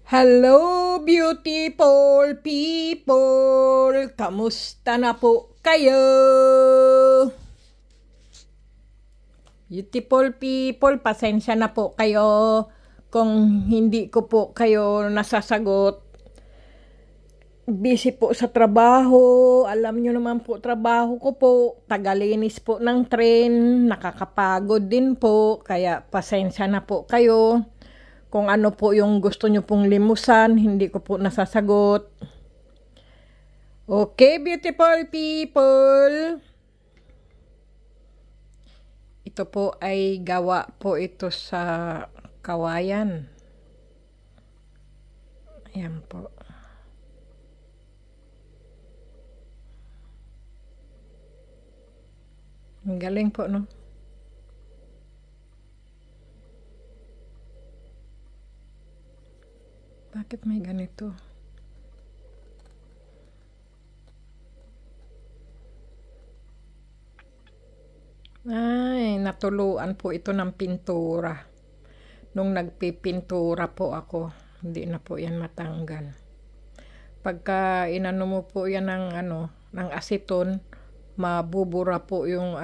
Hello, beautiful people! Kamusta na po kayo? Beautiful people, pasensya na po kayo kung hindi ko po kayo nasasagot. Busy po sa trabaho. Alam nyo naman po, trabaho ko po. Tagalinis po ng tren. Nakakapagod din po. Kaya pasensya na po kayo. Kung ano po yung gusto nyo pong limusan, hindi ko po nasasagot. Okay, beautiful people. Ito po ay gawa po ito sa kawayan. Ayan po. Ang galing po, no? Bakit may ganito? Ay, natuluan po ito ng pintura. Nung nagpipintura po ako, hindi na po yan matanggal. Pagka inano mo po yan ng ng aseton, mabubura po yung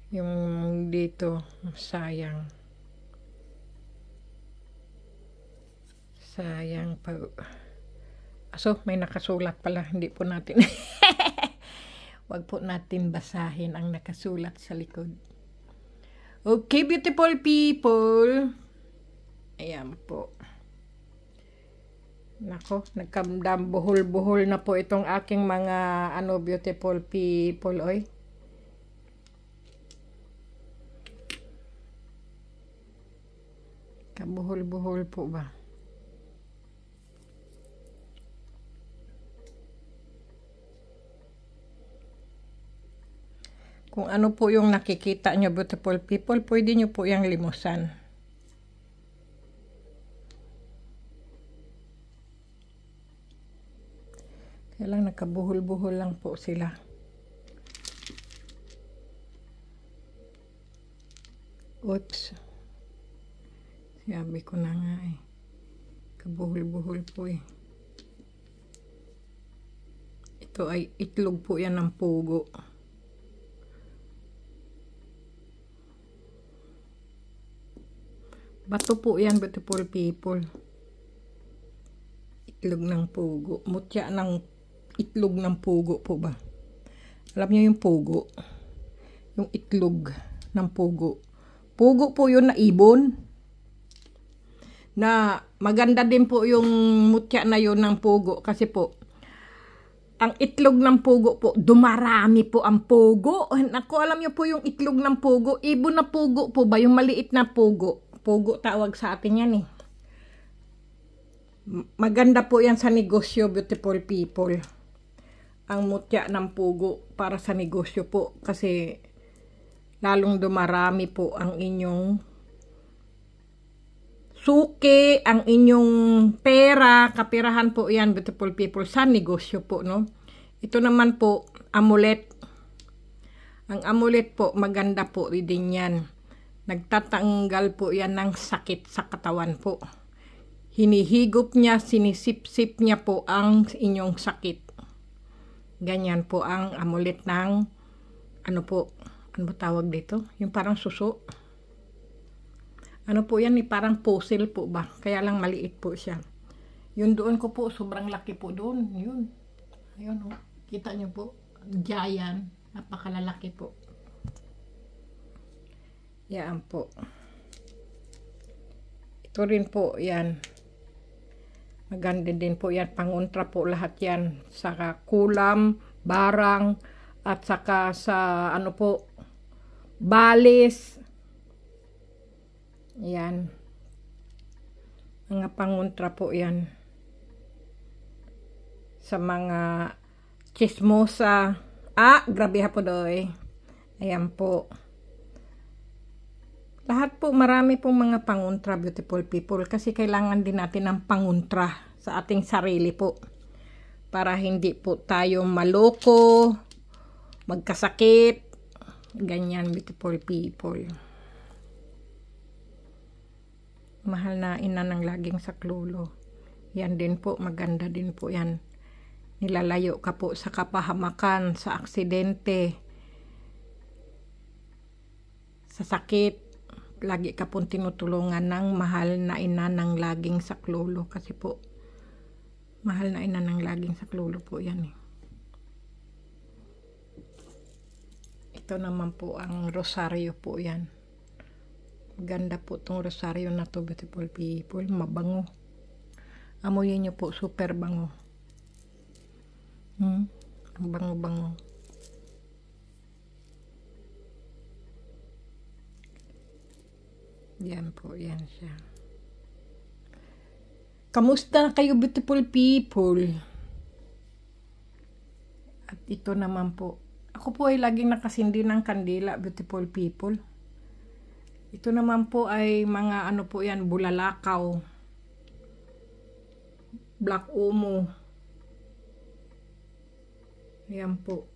yung dito, sayang. Sayang pa. So, may nakasulat pala. Hindi po natin. Wag po natin basahin ang nakasulat sa likod. Okay, beautiful people. Ayan po. Nako, nagkamdam buhol-buhol na po itong aking mga beautiful people, oy. Kabuhol-buhol po ba? Kung ano po yung nakikita nyo, beautiful people, pwede nyo po yung limusan. Kaya lang nakabuhol-buhol lang po sila. Oops. Sabi ko na nga eh. Kabuhol-buhol po eh. Ito ay itlog po yan ng pugo. Bato po yan, beautiful people. Itlog ng pugo. Mutya ng itlog ng pugo po ba? Alam niyo yung pugo? Yung itlog ng pugo. Pugo po yun na ibon. Na maganda din po yung mutya na yun ng pugo. Kasi po, ang itlog ng pugo po, dumarami po ang pugo. Naku, alam niyo po yung itlog ng pugo. Ibon na pugo po ba? Yung maliit na pugo. Pugo tawag sa atin yan eh. Maganda po yan sa negosyo, beautiful people. Ang mutya ng pugo para sa negosyo po. Kasi lalong dumarami po ang inyong suki, ang inyong pera, kapirahan po yan, beautiful people, sa negosyo po, no? Ito naman po, amulet. Ang amulet po, maganda po din yan. Nagtatanggal po yan ng sakit sa katawan po. Hinihigop niya, sinisip-sip niya po ang inyong sakit. Ganyan po ang amulet ng, ano ba tawag dito? Yung parang suso. Ano po yan, parang puzzle po ba? Kaya lang maliit po siya. Yun doon ko po, sobrang laki po doon. Yun. Ayun o. Kita nyo po. Giant. Napakalalaki po. Yan po. Ito rin po, yan. Maganda din po yan. Pangontra po lahat yan. Saka kulam, barang, at saka sa balis. Yan. Mga pangontra po yan. Sa mga chismosa. Grabe ha po doy. Ayan po. Lahat po, marami pong mga pangontra, beautiful people. Kasi kailangan din natin ng pangontra sa ating sarili po. Para hindi po tayo maloko, magkasakit. Ganyan, beautiful people. Mahal na ina ng laging saklolo. Yan din po, maganda din po yan. Nilalayo ka po sa kapahamakan, sa aksidente, sa sakit. Lagi ka pong tinutulungan ng mahal na ina ng laging saklolo. Kasi po, mahal na ina ng laging saklolo po yan eh. Ito naman po ang rosaryo po yan. Ganda po tong rosaryo na to, beautiful people. Mabango. Amoyin nyo po, super bango. Ang bango-bango. Yan po, yan siya. Kamusta na kayo, beautiful people? At ito naman po. Ako po ay laging nakasindi ng kandila, beautiful people. Ito naman po ay mga ano po yan, bulalakaw. Black omo. Ayan po.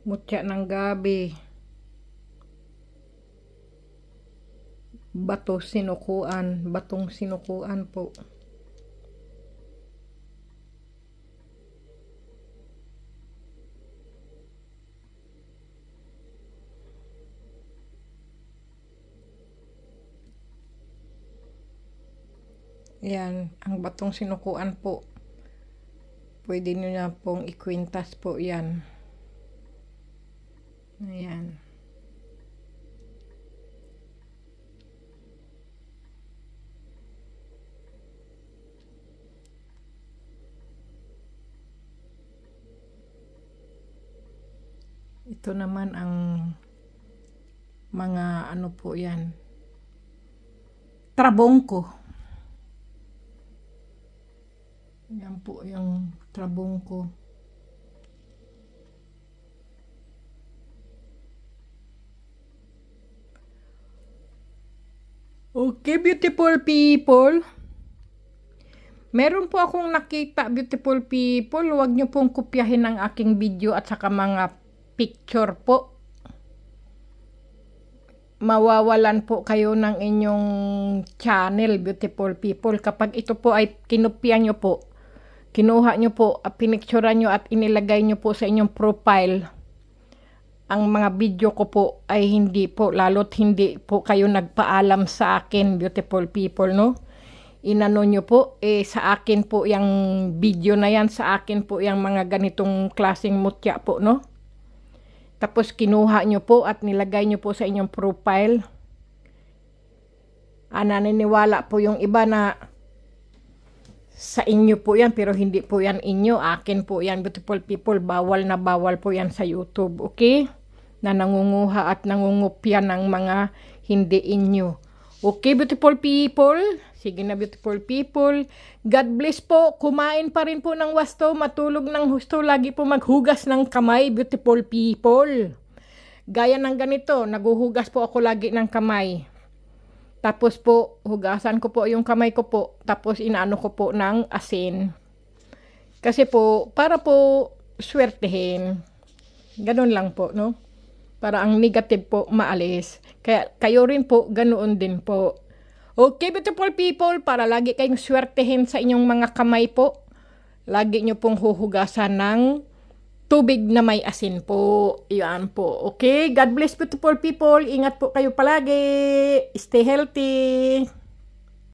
Mutya ng gabi. Batong sinukuan po. Yan, ang batong sinukuan po. Pwede nyo na pong ikwintas po yan. Ayan. Ito naman ang mga ano po yan. Trabongko. Yan po yung trabongko. Okay, beautiful people. Meron po akong nakita, beautiful people. Huwag nyo pong kopyahin ang aking video at saka mga picture po. Mawawalan po kayo ng inyong channel, beautiful people. Kapag ito po ay kinopya nyo po, kinuha nyo po, pinicturean nyo at inilagay nyo po sa inyong profile, ang mga video ko po ay hindi po, lalo't hindi po kayo nagpaalam sa akin, beautiful people, no? Inano nyo po, sa akin po yung video na yan, sa akin po yung mga ganitong klaseng mutya po, no? Tapos kinuha nyo po at nilagay nyo po sa inyong profile. Naniniwala po yung iba na sa inyo po yan, pero hindi po yan inyo. Akin po yan, beautiful people. Bawal na bawal po yan sa YouTube, okay? Na nangunguha at nangungupya ng mga hindi inyo. Okay, beautiful people? Sige na, beautiful people. God bless po. Kumain pa rin po ng wasto. Matulog ng husto. Lagi po maghugas ng kamay, beautiful people. Gaya ng ganito, naguhugas po ako lagi ng kamay. Tapos po, hugasan ko po yung kamay ko po. Tapos inaano ko po ng asin. Kasi po, para po swertehin. Ganun lang po, no? Para ang negative po maalis. Kaya kayo rin po, ganoon din po. Okay, beautiful people, para lagi kayong swertehin sa inyong mga kamay po, lagi nyo pong huhugasan ng tubig na may asin po. Yan po. Okay, God bless beautiful people. Ingat po kayo palagi. Stay healthy.